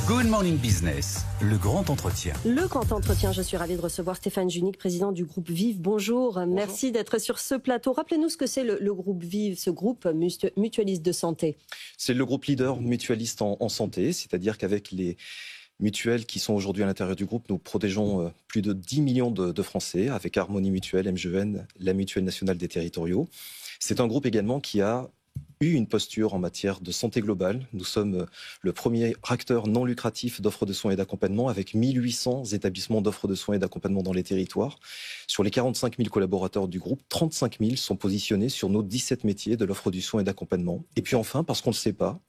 Good Morning Business, le grand entretien. Le grand entretien, je suis ravie de recevoir Stéphane Junique, président du groupe Vive. Bonjour, merci d'être sur ce plateau. Rappelez-nous ce que c'est le groupe Vive, ce groupe mutualiste de santé. C'est le groupe leader mutualiste en santé, c'est-à-dire qu'avec les mutuelles qui sont aujourd'hui à l'intérieur du groupe, nous protégeons plus de 10 millions de Français avec Harmonie Mutuelle, MGN, la Mutuelle Nationale des Territoriaux. C'est un groupe également qui a eu une posture en matière de santé globale. Nous sommes le premier acteur non lucratif d'offres de soins et d'accompagnement avec 1800 établissements d'offres de soins et d'accompagnement dans les territoires. Sur les 45 000 collaborateurs du groupe, 35 000 sont positionnés sur nos 17 métiers de l'offre du soin et d'accompagnement. Et puis enfin, parce qu'on ne le sait pas,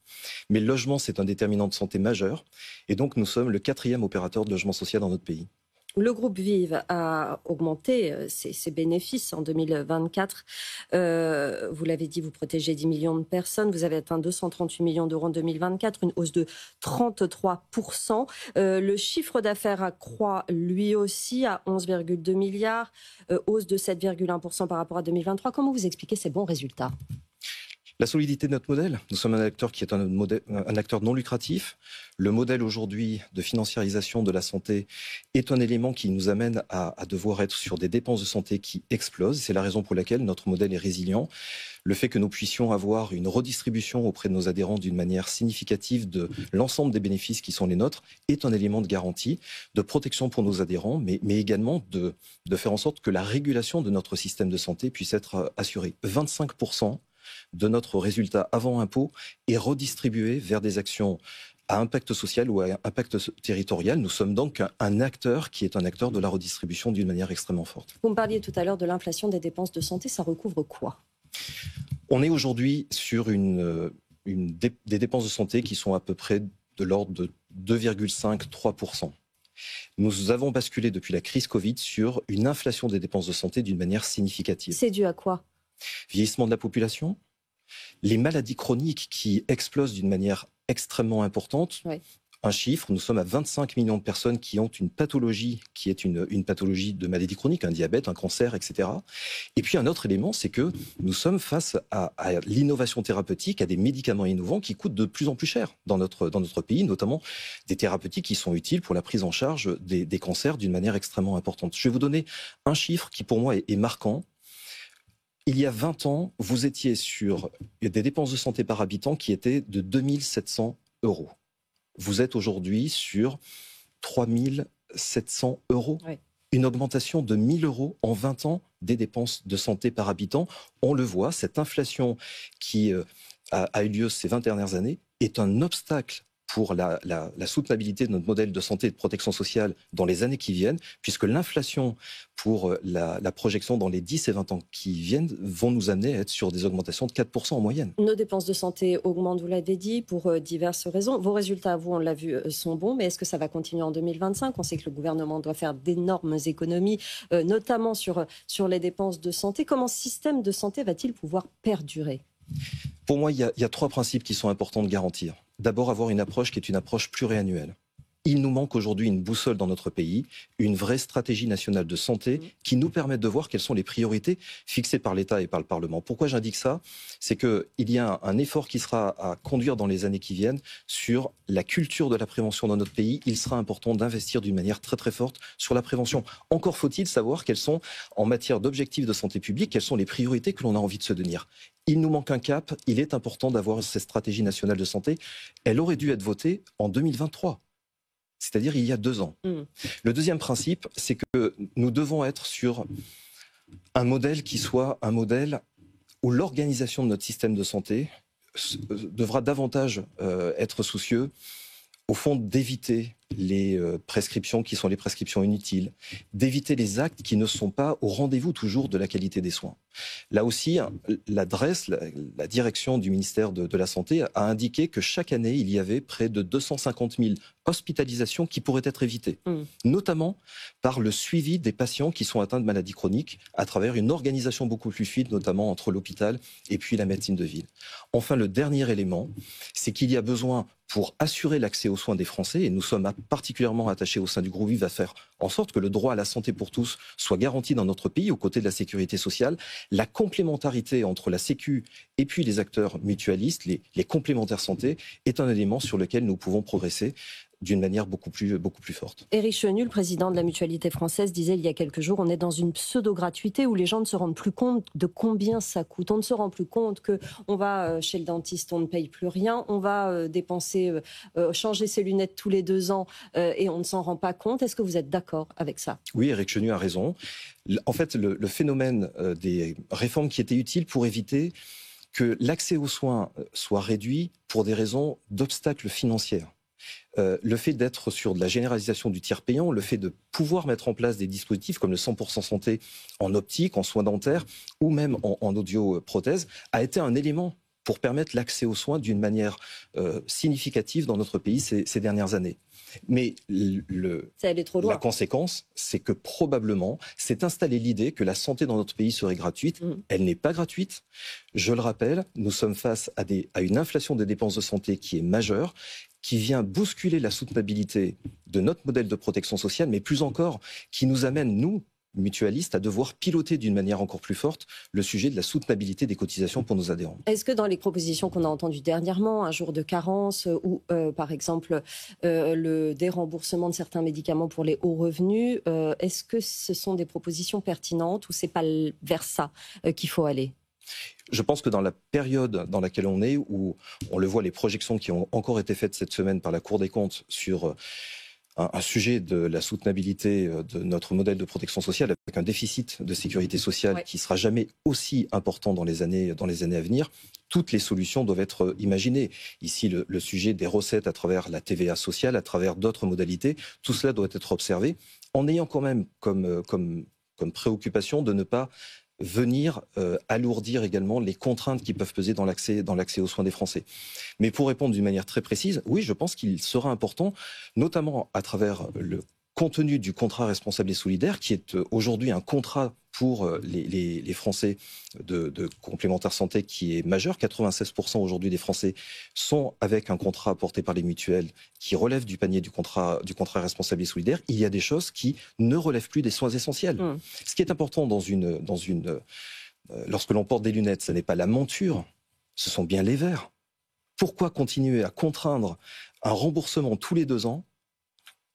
mais le logement, c'est un déterminant de santé majeur. Et donc, nous sommes le 4e opérateur de logement social dans notre pays. Le groupe Vive a augmenté ses bénéfices en 2024. Vous l'avez dit, vous protégez 10 millions de personnes. Vous avez atteint 238 millions d'euros en 2024, une hausse de 33%. Le chiffre d'affaires accroît lui aussi à 11,2 milliards, hausse de 7,1% par rapport à 2023. Comment vous expliquez ces bons résultats ? La solidité de notre modèle. Nous sommes un acteur qui est un acteur non lucratif. Le modèle aujourd'hui de financiarisation de la santé est un élément qui nous amène à devoir être sur des dépenses de santé qui explosent. C'est la raison pour laquelle notre modèle est résilient. Le fait que nous puissions avoir une redistribution auprès de nos adhérents d'une manière significative de l'ensemble des bénéfices qui sont les nôtres est un élément de garantie, de protection pour nos adhérents, mais également de faire en sorte que la régulation de notre système de santé puisse être assurée. 25% de notre résultat avant impôt est redistribué vers des actions à impact social ou à impact territorial. Nous sommes donc un acteur qui est un acteur de la redistribution d'une manière extrêmement forte. Vous me parliez tout à l'heure de l'inflation des dépenses de santé, ça recouvre quoi ? On est aujourd'hui sur des dépenses de santé qui sont à peu près de l'ordre de 2,5-3%. Nous avons basculé depuis la crise Covid sur une inflation des dépenses de santé d'une manière significative. C'est dû à quoi ? Vieillissement de la population, les maladies chroniques qui explosent d'une manière extrêmement importante. Oui. Un chiffre, nous sommes à 25 millions de personnes qui ont une pathologie qui est une pathologie de maladie chronique, un diabète, un cancer, etc. Et puis un autre élément, c'est que nous sommes face à l'innovation thérapeutique, à des médicaments innovants qui coûtent de plus en plus cher dans notre pays, notamment des thérapeutiques qui sont utiles pour la prise en charge des cancers d'une manière extrêmement importante. Je vais vous donner un chiffre qui pour moi est marquant. Il y a 20 ans, vous étiez sur des dépenses de santé par habitant qui étaient de 2 700 €. Vous êtes aujourd'hui sur 3 700 €. Oui. Une augmentation de 1 000 € en 20 ans des dépenses de santé par habitant. On le voit, cette inflation qui a eu lieu ces 20 dernières années est un obstacle pour la soutenabilité de notre modèle de santé et de protection sociale dans les années qui viennent, puisque l'inflation pour la projection dans les 10 et 20 ans qui viennent vont nous amener à être sur des augmentations de 4% en moyenne. Nos dépenses de santé augmentent, vous l'avez dit, pour diverses raisons. Vos résultats, vous, on l'a vu, sont bons, mais est-ce que ça va continuer en 2025 ? On sait que le gouvernement doit faire d'énormes économies, notamment sur les dépenses de santé. Comment ce système de santé va-t-il pouvoir perdurer ? Pour moi, il y a 3 principes qui sont importants de garantir. D'abord, avoir une approche qui est une approche pluriannuelle. Il nous manque aujourd'hui une boussole dans notre pays, une vraie stratégie nationale de santé qui nous permette de voir quelles sont les priorités fixées par l'État et par le Parlement. Pourquoi j'indique ça ? C'est qu'il y a un effort qui sera à conduire dans les années qui viennent sur la culture de la prévention dans notre pays. Il sera important d'investir d'une manière très très forte sur la prévention. Encore faut-il savoir quelles sont, en matière d'objectifs de santé publique, quelles sont les priorités que l'on a envie de se tenir. Il nous manque un cap, il est important d'avoir cette stratégie nationale de santé. Elle aurait dû être votée en 2023. C'est-à-dire il y a 2 ans. Le deuxième principe, c'est que nous devons être sur un modèle qui soit un modèle où l'organisation de notre système de santé devra davantage être soucieux, au fond, d'éviter les prescriptions qui sont les prescriptions inutiles, d'éviter les actes qui ne sont pas au rendez-vous toujours de la qualité des soins. Là aussi, l'adresse, la direction du ministère de la Santé a indiqué que chaque année, il y avait près de 250 000 hospitalisations qui pourraient être évitées, notamment par le suivi des patients qui sont atteints de maladies chroniques à travers une organisation beaucoup plus fluide, notamment entre l'hôpital et puis la médecine de ville. Enfin, le dernier élément, c'est qu'il y a besoin, pour assurer l'accès aux soins des Français, et nous sommes particulièrement attachés au sein du groupe Vive à faire en sorte que le droit à la santé pour tous soit garanti dans notre pays aux côtés de la sécurité sociale. La complémentarité entre la Sécu et puis les acteurs mutualistes, les complémentaires santé, est un élément sur lequel nous pouvons progresser d'une manière beaucoup plus forte. Éric Chenu, le président de la Mutualité française, disait il y a quelques jours, on est dans une pseudo-gratuité où les gens ne se rendent plus compte de combien ça coûte. On ne se rend plus compte qu'on va chez le dentiste, on ne paye plus rien, on va dépenser, changer ses lunettes tous les 2 ans et on ne s'en rend pas compte. Est-ce que vous êtes d'accord avec ça? Oui, Éric Chenu a raison. En fait, le phénomène des réformes qui étaient utiles pour éviter que l'accès aux soins soit réduit pour des raisons d'obstacles financiers. Le fait d'être sur de la généralisation du tiers payant, le fait de pouvoir mettre en place des dispositifs comme le 100% santé en optique, en soins dentaires ou même en audioprothèse a été un élément pour permettre l'accès aux soins d'une manière significative dans notre pays ces dernières années. Mais ça allait trop loin. La conséquence, c'est que probablement s'est installée l'idée que la santé dans notre pays serait gratuite. Elle n'est pas gratuite. Je le rappelle, nous sommes face à une inflation des dépenses de santé qui est majeure, qui vient bousculer la soutenabilité de notre modèle de protection sociale, mais plus encore, qui nous amène, nous, mutualistes, à devoir piloter d'une manière encore plus forte le sujet de la soutenabilité des cotisations pour nos adhérents. Est-ce que dans les propositions qu'on a entendues dernièrement, un jour de carence ou par exemple le déremboursement de certains médicaments pour les hauts revenus, est-ce que ce sont des propositions pertinentes ou c'est pas vers ça qu'il faut aller ? Je pense que dans la période dans laquelle on est, où on le voit, les projections qui ont encore été faites cette semaine par la Cour des comptes sur un sujet de la soutenabilité de notre modèle de protection sociale, avec un déficit de sécurité sociale qui sera jamais aussi important dans les années à venir, toutes les solutions doivent être imaginées. Ici, le sujet des recettes à travers la TVA sociale, à travers d'autres modalités, tout cela doit être observé, en ayant quand même comme préoccupation de ne pas venir alourdir également les contraintes qui peuvent peser dans l'accès aux soins des Français. Mais pour répondre d'une manière très précise, oui, je pense qu'il sera important, notamment à travers le contenu du contrat responsable et solidaire, qui est aujourd'hui un contrat pour les Français de complémentaire santé qui est majeur. 96% aujourd'hui des Français sont avec un contrat porté par les mutuelles qui relève du panier du contrat responsable et solidaire. Il y a des choses qui ne relèvent plus des soins essentiels. Ce qui est important lorsque l'on porte des lunettes, ce n'est pas la monture, ce sont bien les verres. Pourquoi continuer à contraindre un remboursement tous les 2 ans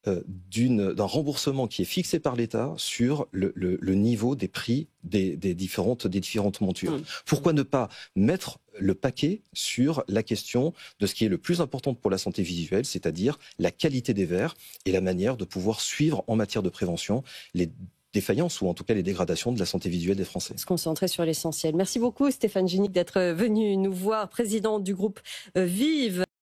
d'un remboursement qui est fixé par l'État sur le niveau des prix des différentes montures. Pourquoi ne pas mettre le paquet sur la question de ce qui est le plus important pour la santé visuelle, c'est-à-dire la qualité des verres et la manière de pouvoir suivre en matière de prévention les défaillances ou en tout cas les dégradations de la santé visuelle des Français. Se concentrer sur l'essentiel. Merci beaucoup Stéphane Ginic d'être venu nous voir, président du groupe Vive.